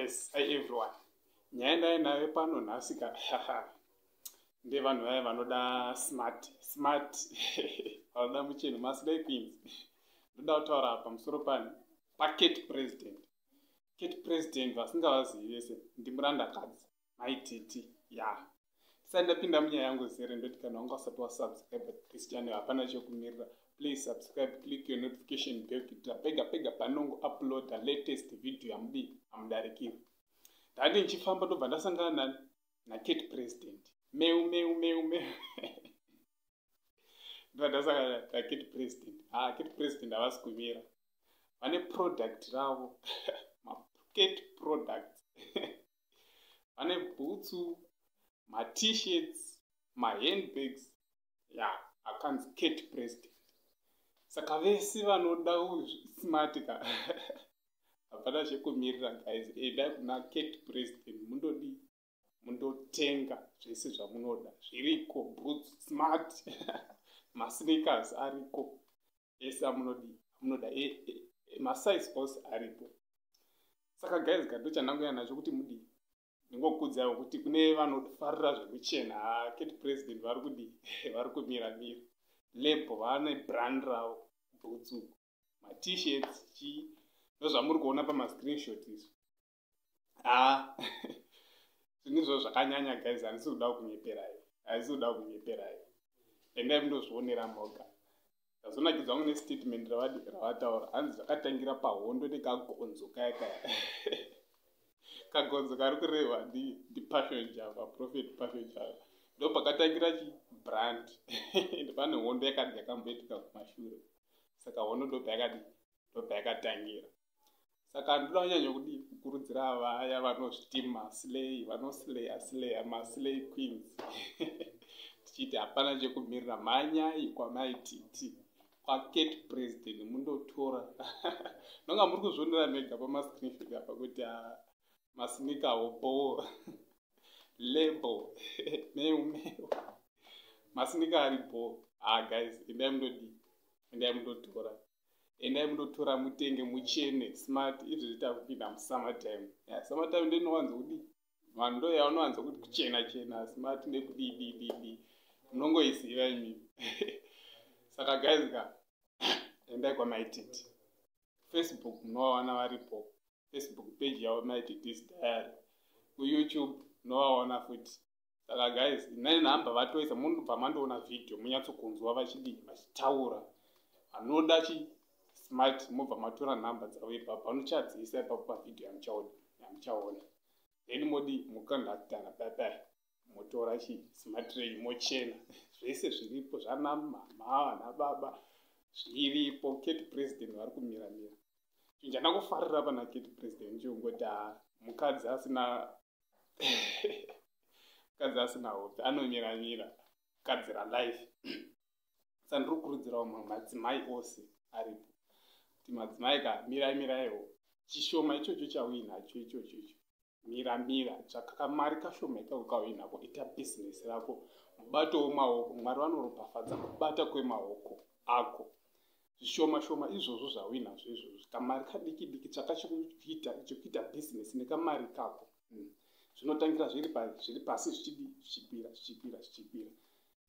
Yes, hi everyone. Nyaya nayo pano nhasika ndevanhu vaya vanoda smart vanoda mucheno maslay queens. Ndoda kutaura pamusoro paKate President. Kate President vasingavazivi vese ndimurandakadzi Mai Tt. Ya. Sasa ndapinda munyaya yangu zere ndoti kana wanga usati wasubscribe this channel hapana chokumirira. Please subscribe, click your notification bell kuitira pega panongo upload the latest video yamudi amudarikira. Ndati nchifamba ndobva ndasangana naKate President. Meu. Ndobva ndasangana naKate President. Kate President havasi kumira. Vane product ravo. Kate products. Vane boots, my t-shirts, my handbags. Akanzi Kate President. Saka vese vanoda smart ka. Hapana chekumirira guys. Enda kuna Kate President mundotenga zvese zvamunoda. Zviriko boots smart. Sneakers ariko. Ese amunoda size ose aripo. Saka guys gado chandangoya nacho kuti mudi ndingokudzai kuti kune vanofarira zvekuchena Kate President vari kumira label vane brand ravo boots ma t-shirts ndozvamuri kuona pama screenshot izvo. Zvinizvo zvakanyanya guys, handisi kuda kunyepera iyo. Endai mundozvionera moga. Ndazonakidza kune statement ravataura hanzi zvakatangira pahondo nekagonzo kaya. Kagonzo kari kurehwa ndiPassion Java, Prophet Passion Java. Ndo pakatangira brand. Pane hondo yakamboitika kumashure. Saka hondo ndobva yakatangira. Saka ndoda kunyanya kukurudzira vaya vanozvitima maslay queens. Tichiti hapana chekumirira, mhanyai kwaMai Tt, kwaKate President mundotora. Nonga muri kuzvionera mega pamascreenshot apa kuti masnika hopo label meu masnika aripo. Guys, endai mundotora mutenge muchene smart. Izvo zvita kupinda musummer time. Summer time ndinowanza kuti vanhu ndo yavanowanza kuti kuchena smart nekudii unongoiziva imimi. Saka guys endai kwaMai Tt. Facebook munovawana varipo. Facebook page yavo Mai Tt's Diary. kuYouTube munovaona futi. Saka guys, nai nhamba vatoisa munobva mandoona video munyatsokunzwa vachitaura. Vanoda smart mobva matora nhamba dzavo ipapo. Vanochadziisa ipapo pavidhio yamuchaona. Then modi mukandakitana bye. Motora smart ray mochena. Zvese zviripo zvanamama nababa zviripo. Kate President vari kumira. Chinhu chandangofarira pana Kate President chongoti mukadzi asina hope anomira mukadzi ralife. Saka ndiri kukurudzirawo madzimai ose aripo kuti madzimai mirai chishoma ichocho chauinacho ichocho mira tsvaka kamari kashoma ikauinako. Ita bhizinesi rako, mubatowo maoko. Mwari vanoropafadza kubata kwemaoko ako. Zvishoma izvozvo zvauinazvo izvozvo, kamari kadiki tsvaka chokuita bhizinesi nekamari kako. Zvinotangira zviri pasi zvichikwira.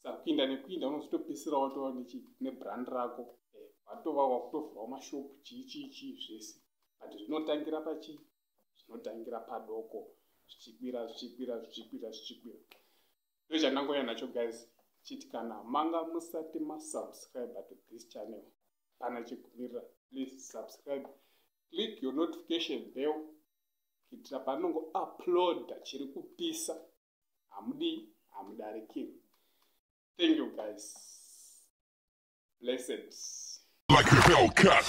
Saka kuinda unozotopedzisira watova nebrand rako. Watova wakutovhurawo mashopu chii zvese. But zvinotangira zvinotangira padoko zvichikwira. Ndo chandangoya nacho guys. Chiti kana manga musati masubscribe to this channel, pana chekumirira, please subscribe, click your notification bell kuitira panongo upload chiri kupisa hamudarikiri. Thank you guys. Blessed. Like a Hellcat.